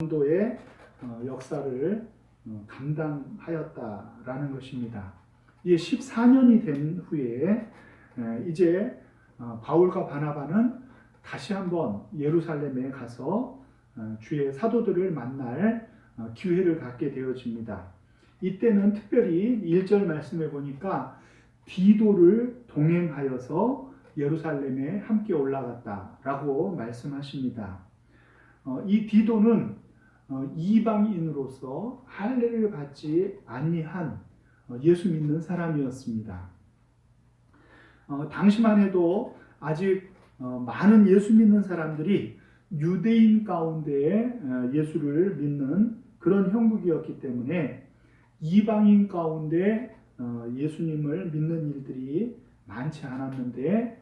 정도의 역사를 감당하였다라는 것입니다. 이게 14년이 된 후에 이제 바울과 바나바는 다시 한번 예루살렘에 가서 주의 사도들을 만날 기회를 갖게 되어집니다. 이때는 특별히 1절 말씀에 보니까 디도를 동행하여서 예루살렘에 함께 올라갔다라고 말씀하십니다. 이 디도는 이방인으로서 할례를 받지 아니한 예수 믿는 사람이었습니다. 당시만 해도 아직 많은 예수 믿는 사람들이 유대인 가운데에 예수를 믿는 그런 형국이었기 때문에 이방인 가운데 예수님을 믿는 일들이 많지 않았는데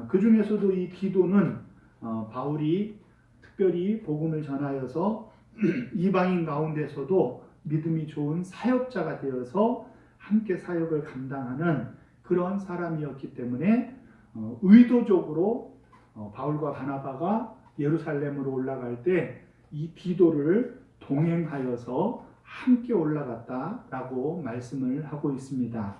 그 중에서도 이 디도는 바울이 특별히 복음을 전하여서 이방인 가운데서도 믿음이 좋은 사역자가 되어서 함께 사역을 감당하는 그런 사람이었기 때문에 의도적으로 바울과 바나바가 예루살렘으로 올라갈 때 이 디도를 동행하여서 함께 올라갔다라고 말씀을 하고 있습니다.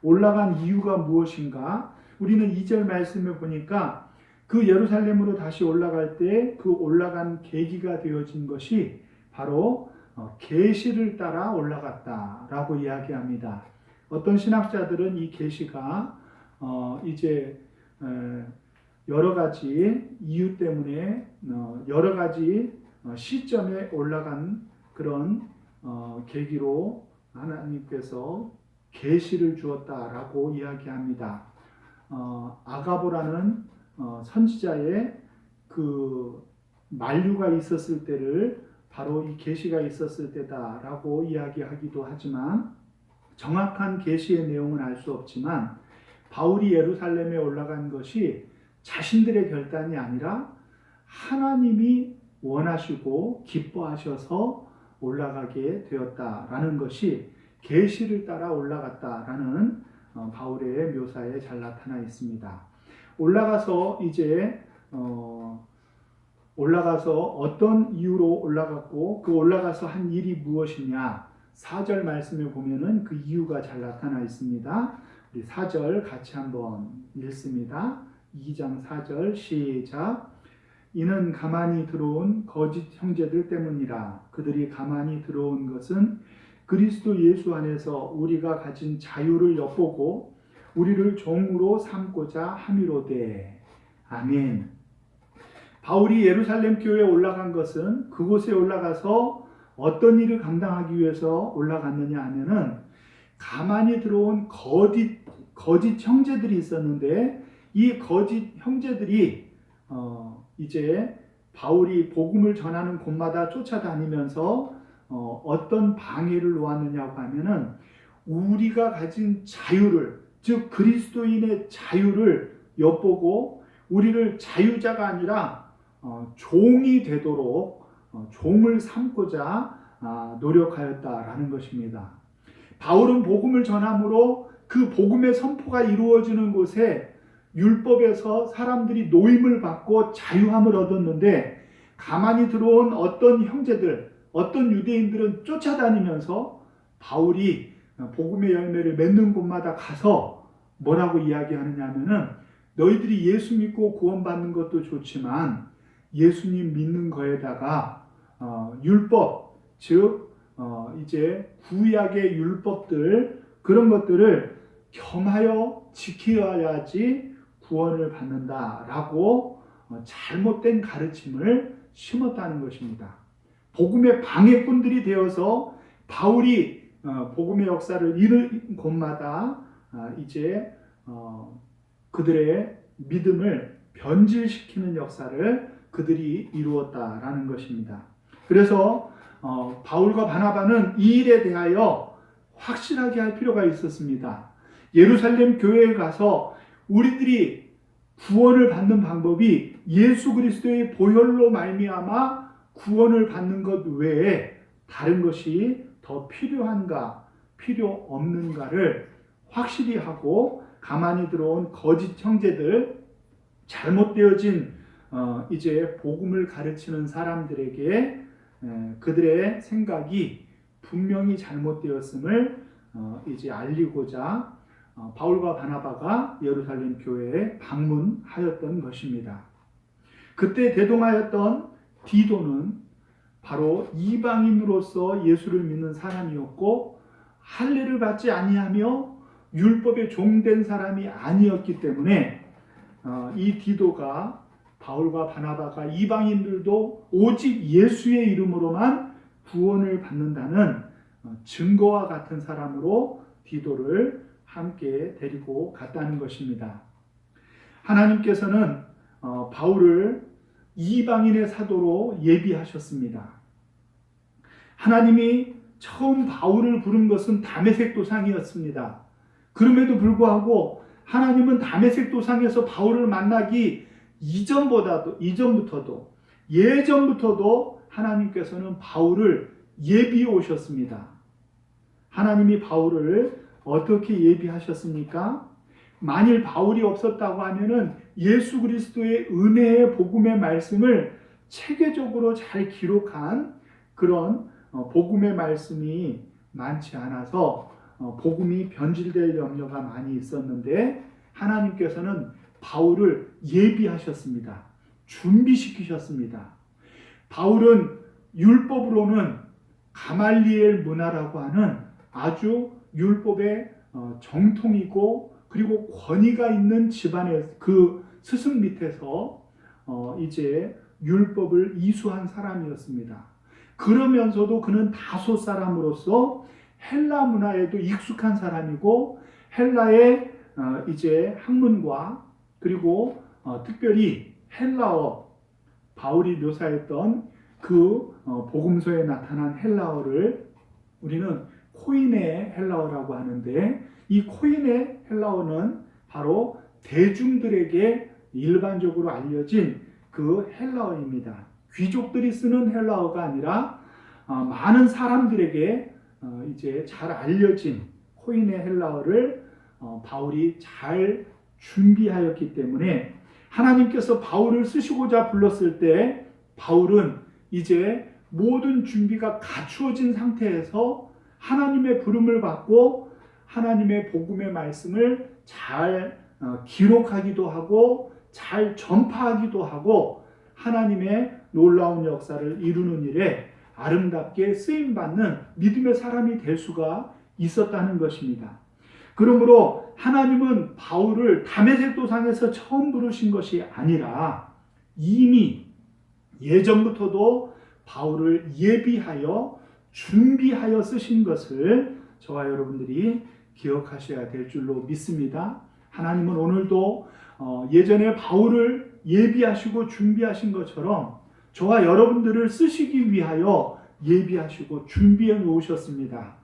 올라간 이유가 무엇인가? 우리는 2절 말씀을 보니까 그 예루살렘으로 다시 올라갈 때 그 올라간 계기가 되어진 것이 바로 계시를 따라 올라갔다라고 이야기합니다. 어떤 신학자들은 이 계시가 이제 여러 가지 이유 때문에 여러 가지 시점에 올라간 그런 계기로 하나님께서 계시를 주었다라고 이야기합니다. 아가보라는 선지자의 그 만류가 있었을 때를 바로 이 계시가 있었을 때다라고 이야기하기도 하지만 정확한 계시의 내용은 알 수 없지만 바울이 예루살렘에 올라간 것이 자신들의 결단이 아니라 하나님이 원하시고 기뻐하셔서 올라가게 되었다라는 것이 계시를 따라 올라갔다라는 바울의 묘사에 잘 나타나 있습니다. 올라가서 이제 올라가서 어떤 이유로 올라갔고 그 올라가서 한 일이 무엇이냐 4절 말씀을 보면은 그 이유가 잘 나타나 있습니다. 우리 4절 같이 한번 읽습니다. 2장 4절 시작. 이는 가만히 들어온 거짓 형제들 때문이라. 그들이 가만히 들어온 것은 그리스도 예수 안에서 우리가 가진 자유를 엿보고 우리를 종으로 삼고자 함이로되. 아멘. 바울이 예루살렘 교회에 올라간 것은 그곳에 올라가서 어떤 일을 감당하기 위해서 올라갔느냐 하면은 가만히 들어온 거짓 형제들이 있었는데 이 거짓 형제들이 이제 바울이 복음을 전하는 곳마다 쫓아다니면서 어떤 방해를 놓았느냐고 하면은 우리가 가진 자유를, 즉 그리스도인의 자유를 엿보고 우리를 자유자가 아니라 종이 되도록 종을 삼고자 노력하였다라는 것입니다. 바울은 복음을 전함으로 그 복음의 선포가 이루어지는 곳에 율법에서 사람들이 노임을 받고 자유함을 얻었는데 가만히 들어온 어떤 형제들, 어떤 유대인들은 쫓아다니면서 바울이 복음의 열매를 맺는 곳마다 가서 뭐라고 이야기하느냐 하면은 너희들이 예수 믿고 구원받는 것도 좋지만 예수님 믿는 거에다가 율법, 즉 이제 구약의 율법들 그런 것들을 겸하여 지켜야지 구원을 받는다라고 잘못된 가르침을 심었다는 것입니다. 복음의 방해꾼들이 되어서 바울이 복음의 역사를 이룬 곳마다 이제 그들의 믿음을 변질시키는 역사를 그들이 이루었다라는 것입니다. 그래서 바울과 바나바는 이 일에 대하여 확실하게 할 필요가 있었습니다. 예루살렘 교회에 가서 우리들이 구원을 받는 방법이 예수 그리스도의 보혈로 말미암아 구원을 받는 것 외에 다른 것이 더 필요한가 필요 없는가를 확실히 하고 가만히 들어온 거짓 형제들 잘못되어진 이제 복음을 가르치는 사람들에게 그들의 생각이 분명히 잘못되었음을 이제 알리고자 바울과 바나바가 예루살렘 교회에 방문하였던 것입니다. 그때 대동하였던 디도는 바로 이방인으로서 예수를 믿는 사람이었고 할례를 받지 아니하며 율법에 종된 사람이 아니었기 때문에 이 디도가 바울과 바나바가 이방인들도 오직 예수의 이름으로만 구원을 받는다는 증거와 같은 사람으로 디도를 함께 데리고 갔다는 것입니다. 하나님께서는 바울을 이방인의 사도로 예비하셨습니다. 하나님이 처음 바울을 부른 것은 다메섹 도상이었습니다. 그럼에도 불구하고 하나님은 다메섹 도상에서 바울을 만나기 이전부터도 예전부터도 하나님께서는 바울을 예비해 오셨습니다. 하나님이 바울을 어떻게 예비하셨습니까? 만일 바울이 없었다고 하면은 예수 그리스도의 은혜의 복음의 말씀을 체계적으로 잘 기록한 그런 복음의 말씀이 많지 않아서 복음이 변질될 염려가 많이 있었는데 하나님께서는 바울을 예비하셨습니다. 준비시키셨습니다. 바울은 율법으로는 가말리엘 문화라고 하는 아주 율법의 정통이고 그리고 권위가 있는 집안의 그 스승 밑에서 이제 율법을 이수한 사람이었습니다. 그러면서도 그는 다소 사람으로서 헬라 문화에도 익숙한 사람이고 헬라의 이제 학문과 그리고 특별히 헬라어 바울이 묘사했던 그 복음서에 나타난 헬라어를 우리는 코인의 헬라어라고 하는데 이 코인의 헬라어는 바로 대중들에게 일반적으로 알려진 그 헬라어입니다. 귀족들이 쓰는 헬라어가 아니라 많은 사람들에게 이제 잘 알려진 코인의 헬라어를 바울이 잘 준비하였기 때문에 하나님께서 바울을 쓰시고자 불렀을 때 바울은 이제 모든 준비가 갖추어진 상태에서 하나님의 부름을 받고 하나님의 복음의 말씀을 잘 기록하기도 하고 잘 전파하기도 하고 하나님의 놀라운 역사를 이루는 일에 아름답게 쓰임받는 믿음의 사람이 될 수가 있었다는 것입니다. 그러므로 하나님은 바울을 다메섹 도상에서 처음 부르신 것이 아니라 이미 예전부터도 바울을 예비하여 준비하여 쓰신 것을 저와 여러분들이 기억하셔야 될 줄로 믿습니다. 하나님은 오늘도 예전에 바울을 예비하시고 준비하신 것처럼 저와 여러분들을 쓰시기 위하여 예비하시고 준비해 놓으셨습니다.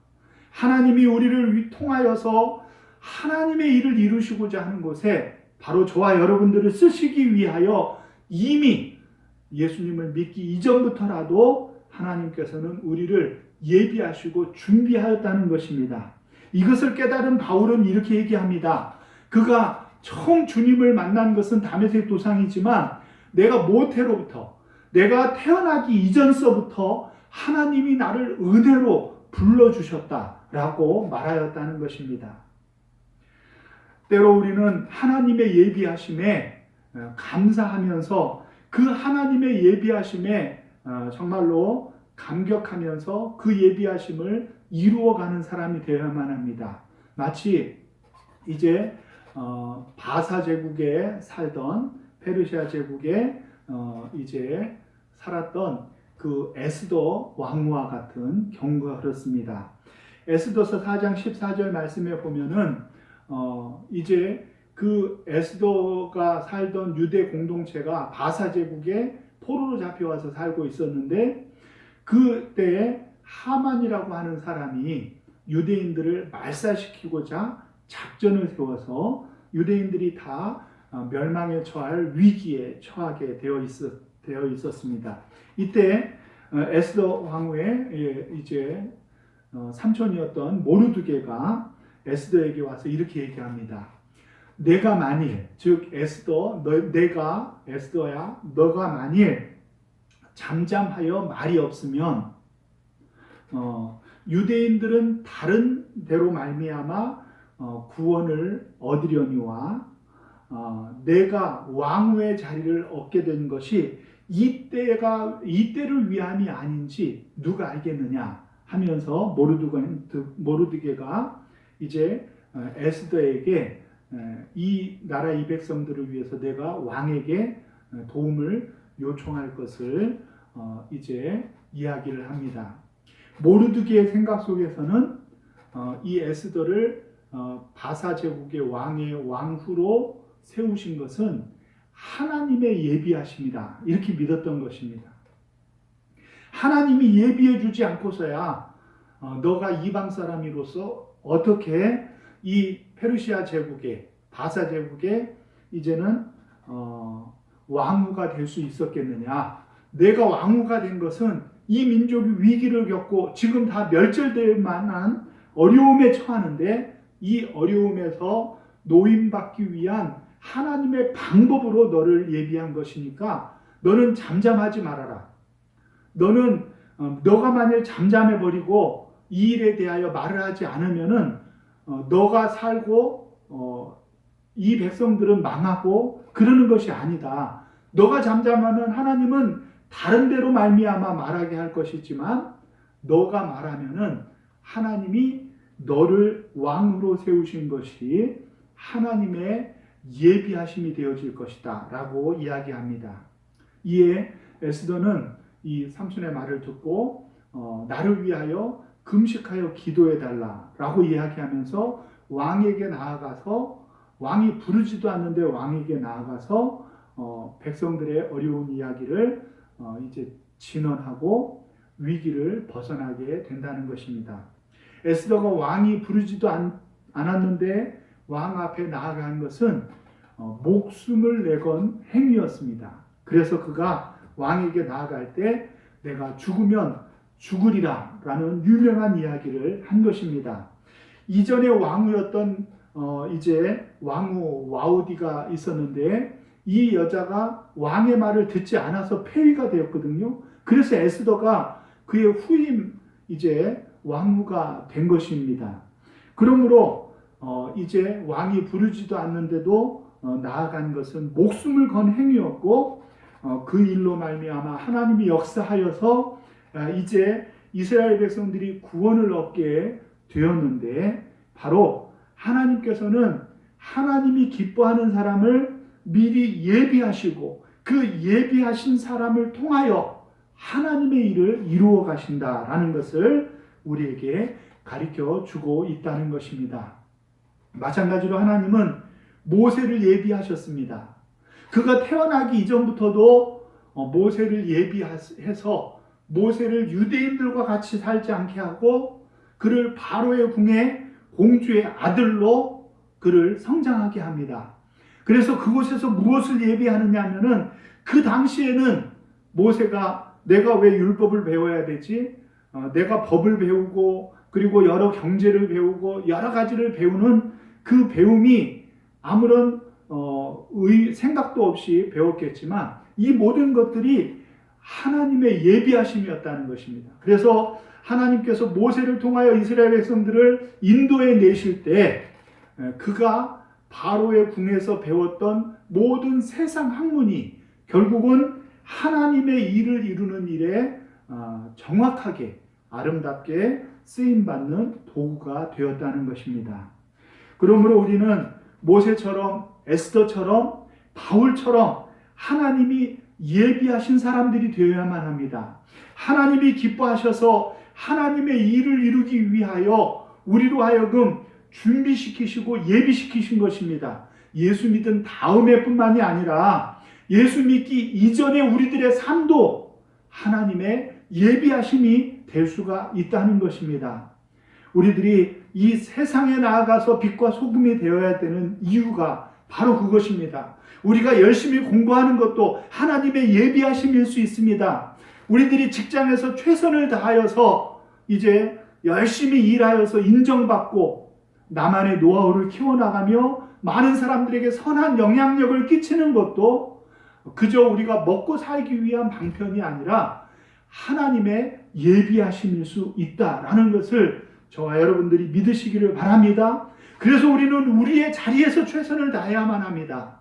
하나님이 우리를 통하여서 하나님의 일을 이루시고자 하는 곳에 바로 저와 여러분들을 쓰시기 위하여 이미 예수님을 믿기 이전부터라도 하나님께서는 우리를 예비하시고 준비하였다는 것입니다. 이것을 깨달은 바울은 이렇게 얘기합니다. 그가 처음 주님을 만난 것은 다메섹 도상이지만 내가 모태로부터 내가 태어나기 이전서부터 하나님이 나를 은혜로 불러주셨다라고 말하였다는 것입니다. 때로 우리는 하나님의 예비하심에 감사하면서 그 하나님의 예비하심에 정말로 감격하면서 그 예비하심을 이루어가는 사람이 되어야만 합니다. 마치 이제 바사 제국에 살던 페르시아 제국에 이제 살았던 그 에스더 왕후와 같은 경우가 그렇습니다. 에스더서 4장 14절 말씀에 보면은 이제 그 에스더가 살던 유대 공동체가 바사 제국에 포로로 잡혀와서 살고 있었는데 그때 하만이라고 하는 사람이 유대인들을 말살시키고자 작전을 세워서 유대인들이 다 멸망에 처할 위기에 처하게 되어 있었습니다. 이때 에스더 왕후의 이제 삼촌이었던 모르드게가 에스더에게 와서 이렇게 얘기합니다. 내가 만일, 즉 에스더야, 너가 만일 잠잠하여 말이 없으면 유대인들은 다른 데로 말미암아 구원을 얻으려니와 내가 왕후의 자리를 얻게 된 것이 이때를 위함이 아닌지 누가 알겠느냐 하면서 모르드게가 이제 에스더에게 이 나라 이 백성들을 위해서 내가 왕에게 도움을 요청할 것을 이제 이야기를 합니다. 모르드게의 생각 속에서는 이 에스더를 바사 제국의 왕의 왕후로 세우신 것은 하나님의 예비하심이다 이렇게 믿었던 것입니다. 하나님이 예비해 주지 않고서야 너가 이방 사람으로서 어떻게 이 페르시아 제국의 바사 제국의 이제는 왕후가 될 수 있었겠느냐. 내가 왕후가 된 것은 이 민족이 위기를 겪고 지금 다 멸절될 만한 어려움에 처하는데 이 어려움에서 노임받기 위한 하나님의 방법으로 너를 예비한 것이니까 너는 잠잠하지 말아라. 너가 만일 잠잠해버리고 이 일에 대하여 말을 하지 않으면은 너가 살고 이 백성들은 망하고 그러는 것이 아니다. 너가 잠잠하면 하나님은 다른 데로 말미암아 말하게 할 것이지만 너가 말하면은 하나님이 너를 왕으로 세우신 것이 하나님의 예비하심이 되어질 것이다 라고 이야기합니다. 이에 에스더는 이 삼손의 말을 듣고 나를 위하여 금식하여 기도해달라 라고 이야기하면서 왕에게 나아가서 왕이 부르지도 않는데 왕에게 나아가서 백성들의 어려운 이야기를 이제 진언하고 위기를 벗어나게 된다는 것입니다. 에스더가 왕이 부르지도 않았는데 왕 앞에 나아간 것은 목숨을 내건 행위였습니다. 그래서 그가 왕에게 나아갈 때 내가 죽으면 죽으리라 라는 유명한 이야기를 한 것입니다. 이전에 왕후였던 이제 왕후 와우디가 있었는데 이 여자가 왕의 말을 듣지 않아서 폐위가 되었거든요. 그래서 에스더가 그의 후임 이제 왕후가 된 것입니다. 그러므로 이제 왕이 부르지도 않는데도 나아간 것은 목숨을 건 행위였고 그 일로 말미암아 하나님이 역사하여서 이제 이스라엘 백성들이 구원을 얻게 되었는데 바로 하나님께서는 하나님이 기뻐하는 사람을 미리 예비하시고 그 예비하신 사람을 통하여 하나님의 일을 이루어 가신다라는 것을 우리에게 가르쳐 주고 있다는 것입니다. 마찬가지로 하나님은 모세를 예비하셨습니다. 그가 태어나기 이전부터도 모세를 예비해서 모세를 유대인들과 같이 살지 않게 하고 그를 바로의 궁에 공주의 아들로 그를 성장하게 합니다. 그래서 그곳에서 무엇을 예비하느냐 하면은 그 당시에는 모세가 내가 왜 율법을 배워야 되지? 내가 법을 배우고 그리고 여러 경제를 배우고 여러 가지를 배우는 그 배움이 아무런 생각도 없이 배웠겠지만 이 모든 것들이 하나님의 예비하심이었다는 것입니다. 그래서 하나님께서 모세를 통하여 이스라엘 백성들을 인도해 내실 때 그가 바로의 궁에서 배웠던 모든 세상 학문이 결국은 하나님의 일을 이루는 일에 정확하게 아름답게 쓰임받는 도구가 되었다는 것입니다. 그러므로 우리는 모세처럼 에스더처럼 바울처럼 하나님이 예비하신 사람들이 되어야만 합니다. 하나님이 기뻐하셔서 하나님의 일을 이루기 위하여 우리로 하여금 준비시키시고 예비시키신 것입니다. 예수 믿은 다음에 뿐만이 아니라 예수 믿기 이전에 우리들의 삶도 하나님의 예비하심이 될 수가 있다는 것입니다. 우리들이 이 세상에 나아가서 빛과 소금이 되어야 되는 이유가 바로 그것입니다. 우리가 열심히 공부하는 것도 하나님의 예비하심일 수 있습니다. 우리들이 직장에서 최선을 다하여서 이제 열심히 일하여서 인정받고 나만의 노하우를 키워나가며 많은 사람들에게 선한 영향력을 끼치는 것도 그저 우리가 먹고 살기 위한 방편이 아니라 하나님의 예비하심일 수 있다라는 것을 저와 여러분들이 믿으시기를 바랍니다. 그래서 우리는 우리의 자리에서 최선을 다해야만 합니다.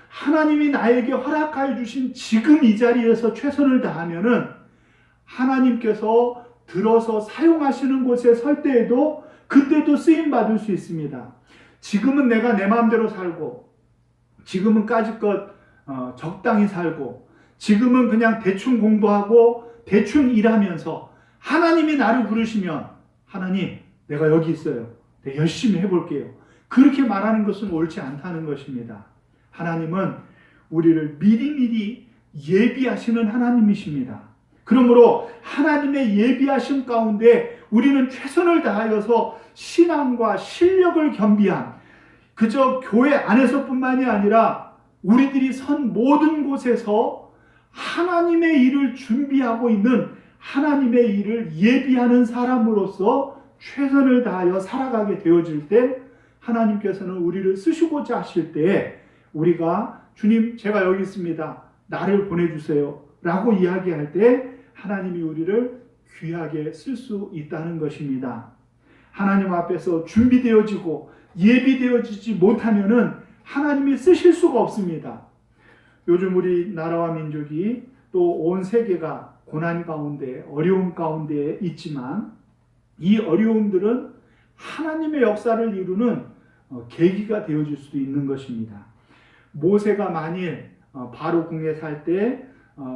하나님이 나에게 허락하여 주신 지금 이 자리에서 최선을 다하면은 하나님께서 들어서 사용하시는 곳에 설 때에도 그때도 쓰임 받을 수 있습니다. 지금은 내가 내 마음대로 살고, 지금은 까짓것 적당히 살고, 지금은 그냥 대충 공부하고 대충 일하면서 하나님이 나를 부르시면 하나님 내가 여기 있어요. 내가 열심히 해볼게요. 그렇게 말하는 것은 옳지 않다는 것입니다. 하나님은 우리를 미리미리 예비하시는 하나님이십니다. 그러므로 하나님의 예비하심 가운데 우리는 최선을 다하여서 신앙과 실력을 겸비한, 그저 교회 안에서뿐만이 아니라 우리들이 선 모든 곳에서 하나님의 일을 준비하고 있는, 하나님의 일을 예비하는 사람으로서 최선을 다하여 살아가게 되어질 때 하나님께서는 우리를 쓰시고자 하실 때 우리가 주님 제가 여기 있습니다. 나를 보내주세요 라고 이야기할 때 하나님이 우리를 귀하게 쓸 수 있다는 것입니다. 하나님 앞에서 준비되어지고 예비되어지지 못하면은 하나님이 쓰실 수가 없습니다. 요즘 우리 나라와 민족이 또 온 세계가 고난 가운데, 어려움 가운데 있지만 이 어려움들은 하나님의 역사를 이루는 계기가 되어질 수도 있는 것입니다. 모세가 만일 바로 궁에 살 때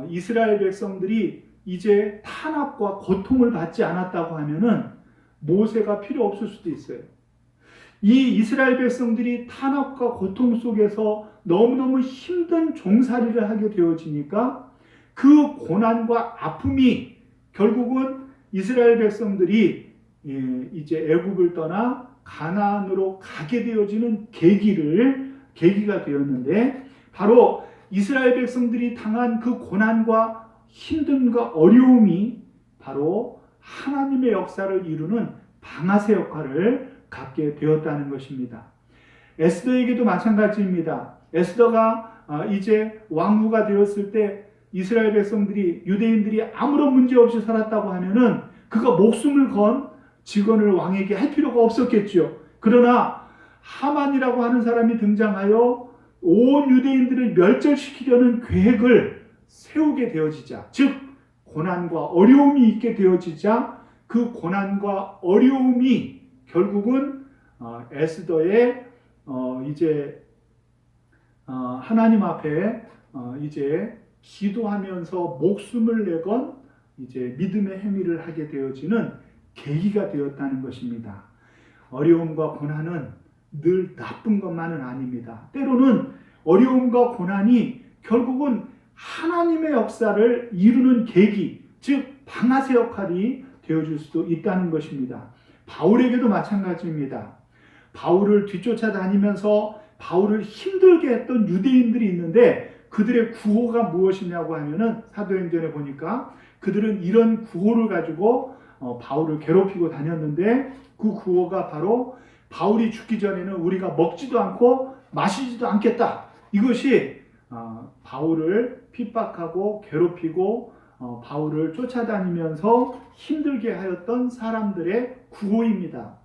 이스라엘 백성들이 이제 탄압과 고통을 받지 않았다고 하면은 모세가 필요 없을 수도 있어요. 이 이스라엘 백성들이 탄압과 고통 속에서 너무너무 힘든 종살이를 하게 되어지니까 그 고난과 아픔이 결국은 이스라엘 백성들이 이제 애굽을 떠나 가나안으로 가게 되어지는 계기가 되었는데, 바로 이스라엘 백성들이 당한 그 고난과 힘듦과 어려움이 바로 하나님의 역사를 이루는 방아쇠 역할을 갖게 되었다는 것입니다. 에스더에게도 마찬가지입니다. 에스더가 이제 왕후가 되었을 때 이스라엘 백성들이, 유대인들이 아무런 문제 없이 살았다고 하면은 그가 목숨을 건 직원을 왕에게 할 필요가 없었겠죠. 그러나 하만이라고 하는 사람이 등장하여 온 유대인들을 멸절시키려는 계획을 세우게 되어지자, 즉 고난과 어려움이 있게 되어지자 그 고난과 어려움이 결국은 에스더의 이제 하나님 앞에 이제 기도하면서 목숨을 내건 이제 믿음의 행위를 하게 되어지는 계기가 되었다는 것입니다. 어려움과 고난은 늘 나쁜 것만은 아닙니다. 때로는 어려움과 고난이 결국은 하나님의 역사를 이루는 계기, 즉 방아쇠 역할이 되어줄 수도 있다는 것입니다. 바울에게도 마찬가지입니다. 바울을 뒤쫓아다니면서 바울을 힘들게 했던 유대인들이 있는데 그들의 구호가 무엇이냐고 하면은 사도행전에 보니까 그들은 이런 구호를 가지고 바울을 괴롭히고 다녔는데 그 구호가 바로 바울이 죽기 전에는 우리가 먹지도 않고 마시지도 않겠다. 이것이 바울을 핍박하고 괴롭히고 바울을 쫓아다니면서 힘들게 하였던 사람들의 구호입니다.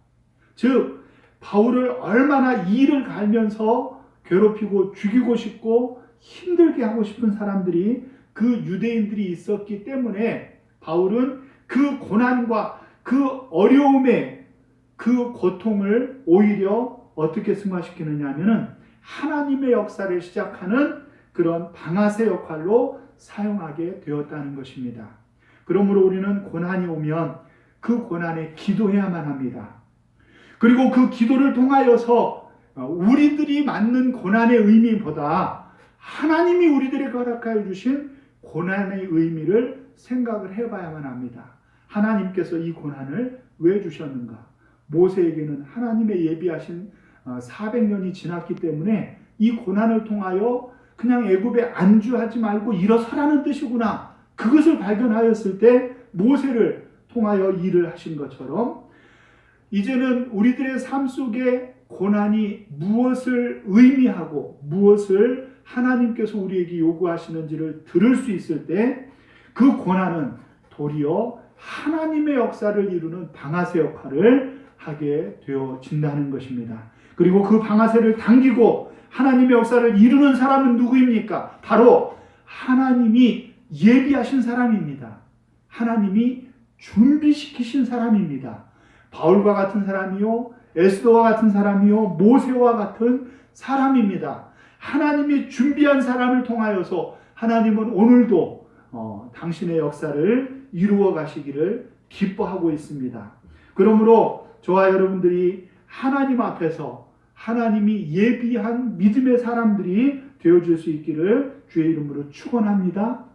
즉 바울을 얼마나 이를 갈면서 괴롭히고 죽이고 싶고 힘들게 하고 싶은 사람들이 그 유대인들이 있었기 때문에 바울은 그 고난과 그 어려움의 그 고통을 오히려 어떻게 승화시키느냐 하면은 하나님의 역사를 시작하는 그런 방아쇠 역할로 사용하게 되었다는 것입니다. 그러므로 우리는 고난이 오면 그 고난에 기도해야만 합니다. 그리고 그 기도를 통하여서 우리들이 맞는 고난의 의미보다 하나님이 우리들에게 허락하여 주신 고난의 의미를 생각을 해봐야만 합니다. 하나님께서 이 고난을 왜 주셨는가? 모세에게는 하나님의 예비하신 400년이 지났기 때문에 이 고난을 통하여 그냥 애굽에 안주하지 말고 일어서라는 뜻이구나. 그것을 발견하였을 때 모세를 통하여 일을 하신 것처럼 이제는 우리들의 삶 속에 고난이 무엇을 의미하고 무엇을 하나님께서 우리에게 요구하시는지를 들을 수 있을 때 그 고난은 도리어 하나님의 역사를 이루는 방아쇠 역할을 하게 되어진다는 것입니다. 그리고 그 방아쇠를 당기고 하나님의 역사를 이루는 사람은 누구입니까? 바로 하나님이 예비하신 사람입니다. 하나님이 준비시키신 사람입니다. 바울과 같은 사람이요, 에스더와 같은 사람이요, 모세와 같은 사람입니다. 하나님이 준비한 사람을 통하여서 하나님은 오늘도 당신의 역사를 이루어 가시기를 기뻐하고 있습니다. 그러므로 저와 여러분들이 하나님 앞에서 하나님이 예비한 믿음의 사람들이 되어줄 수 있기를 주의 이름으로 축원합니다.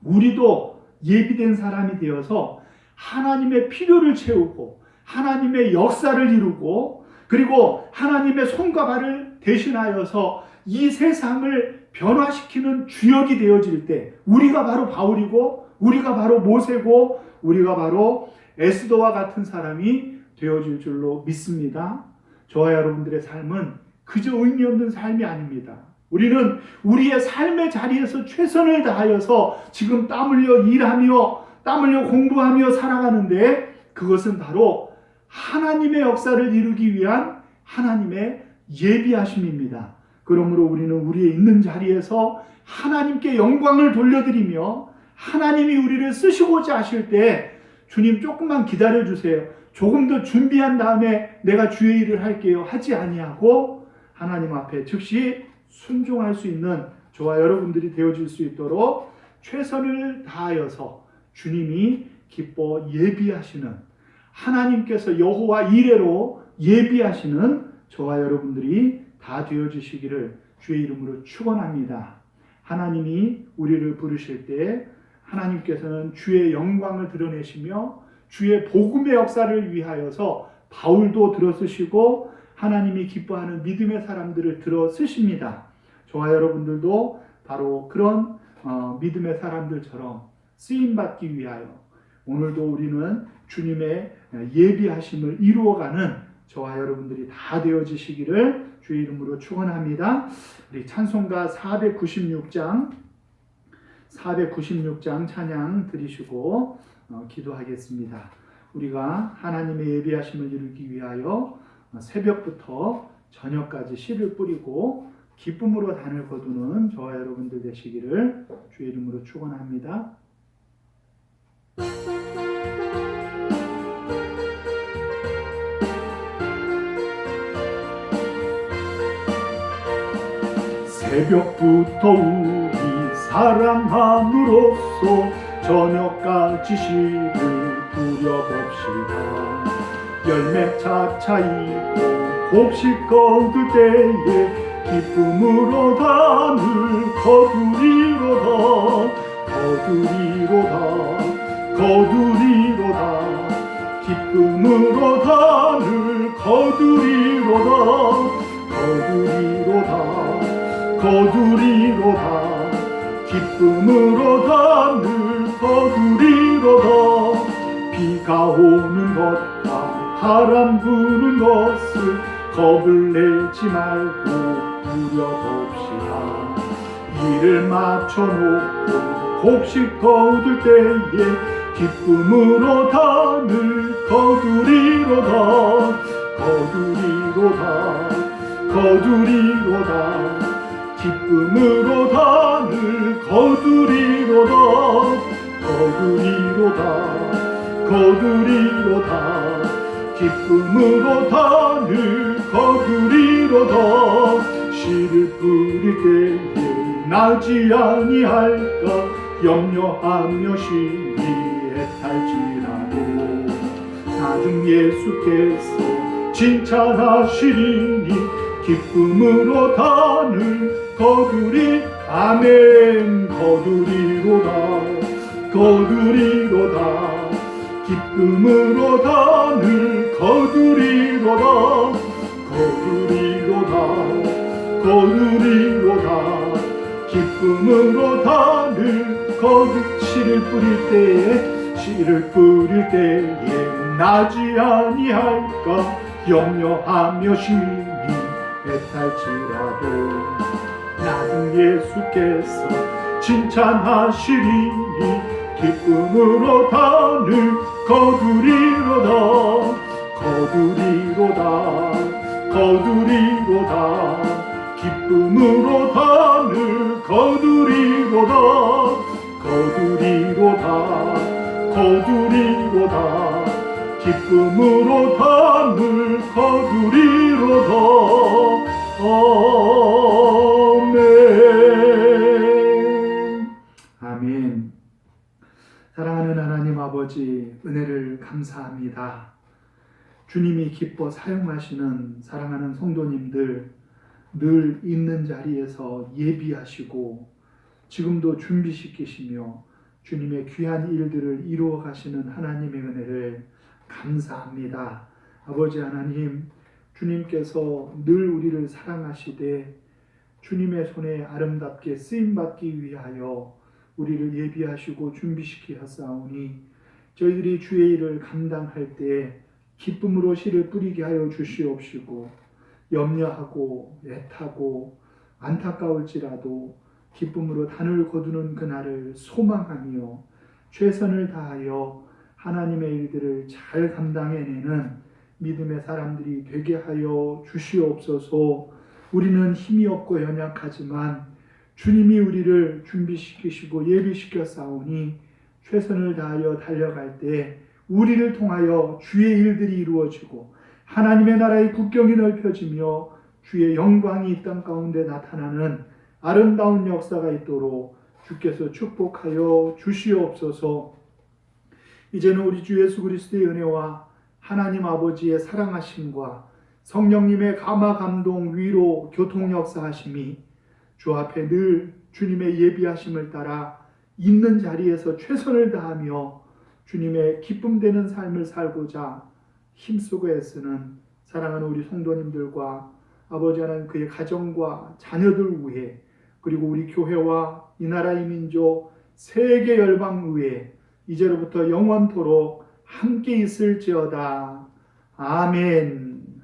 우리도 예비된 사람이 되어서 하나님의 필요를 채우고 하나님의 역사를 이루고 그리고 하나님의 손과 발을 대신하여서 이 세상을 변화시키는 주역이 되어질 때 우리가 바로 바울이고 우리가 바로 모세고 우리가 바로 에스더와 같은 사람이 되어질 줄로 믿습니다. 저와 여러분들의 삶은 그저 의미 없는 삶이 아닙니다. 우리는 우리의 삶의 자리에서 최선을 다하여서 지금 땀 흘려 일하며 땀 흘려 공부하며 살아가는데 그것은 바로 하나님의 역사를 이루기 위한 하나님의 예비하심입니다. 그러므로 우리는 우리의 있는 자리에서 하나님께 영광을 돌려드리며 하나님이 우리를 쓰시고자 하실 때 주님 조금만 기다려주세요. 조금 더 준비한 다음에 내가 주의 일을 할게요. 하지 아니하고 하나님 앞에 즉시 순종할 수 있는 저와 여러분들이 되어질 수 있도록 최선을 다하여서 주님이 기뻐 예비하시는 하나님께서 여호와 이레로 예비하시는 저와 여러분들이 다 되어주시기를 주의 이름으로 축원합니다. 하나님이 우리를 부르실 때 하나님께서는 주의 영광을 드러내시며 주의 복음의 역사를 위하여서 바울도 들어쓰시고 하나님이 기뻐하는 믿음의 사람들을 들어쓰십니다. 저와 여러분들도 바로 그런 믿음의 사람들처럼 쓰임받기 위하여 오늘도 우리는 주님의 예비하심을 이루어가는 저와 여러분들이 다 되어지시기를 주의 이름으로 축원합니다. 우리 찬송가 496장 찬양 드리시고 기도하겠습니다. 우리가 하나님의 예비하심을 이루기 위하여 새벽부터 저녁까지 씨를 뿌리고 기쁨으로 단을 거두는 저와 여러분들 되시기를 주의 이름으로 축원합니다. 새벽부터 우리 사랑함으로써 저녁까지 씨를 뿌려봅시다. 열매 차차이고 곡식 거둘 때에 기쁨으로 단을 거두리로다 기쁨으로 단을 거두리로다 기쁨으로 단을 거두리로다 비가 오는 것과 바람 부는 것을 겁을 내지 말고 누려봅시다. 이를 맞춰놓고 곡식 거둘 때에 기쁨으로 단을 거두리로다 기쁨으로 단을 거두리로다 기쁨으로 단을 거두리로다 씨를 뿌릴 때에 나지 아니할까 염려하며 심히 애탈지라도 나중 예수께서 칭찬하시리니 기쁨으로 단을 거두리 아멘 거두리로다 기쁨으로 단을 거두리로다 기쁨으로 단을 씨를 뿌릴 때에 나지 아니할까 염려하며 심히 애탈지라도 나는 예수께서 칭찬하시리니 기쁨으로 단을 거두리로다 기쁨으로 단을 거두리로다 기쁨으로 단을 거두리로다. 아멘. 아멘. 사랑하는 하나님 아버지, 은혜를 감사합니다. 주님이 기뻐 사용하시는 사랑하는 성도님들 늘 있는 자리에서 예비하시고 지금도 준비시키시며 주님의 귀한 일들을 이루어 가시는 하나님의 은혜를 감사합니다. 아버지 하나님, 주님께서 늘 우리를 사랑하시되 주님의 손에 아름답게 쓰임받기 위하여 우리를 예비하시고 준비시키셨사오니 저희들이 주의 일을 감당할 때 기쁨으로 씨를 뿌리게 하여 주시옵시고 염려하고 애타고 안타까울지라도 기쁨으로 단을 거두는 그날을 소망하며 최선을 다하여 하나님의 일들을 잘 감당해내는 믿음의 사람들이 되게 하여 주시옵소서. 우리는 힘이 없고 연약하지만 주님이 우리를 준비시키시고 예비시켰사오니 최선을 다하여 달려갈 때 우리를 통하여 주의 일들이 이루어지고 하나님의 나라의 국경이 넓혀지며 주의 영광이 이 땅 가운데 나타나는 아름다운 역사가 있도록 주께서 축복하여 주시옵소서. 이제는 우리 주 예수 그리스도의 은혜와 하나님 아버지의 사랑하심과 성령님의 감화 감동 위로 교통 역사하심이 주 앞에 늘 주님의 예비하심을 따라 있는 자리에서 최선을 다하며 주님의 기쁨 되는 삶을 살고자 힘쓰고 애쓰는 사랑하는 우리 성도님들과 아버지 하나님 그의 가정과 자녀들 위해 그리고 우리 교회와 이 나라 이 민족 세계 열방 위해 이제로부터 영원토록 함께 있을지어다. 아멘.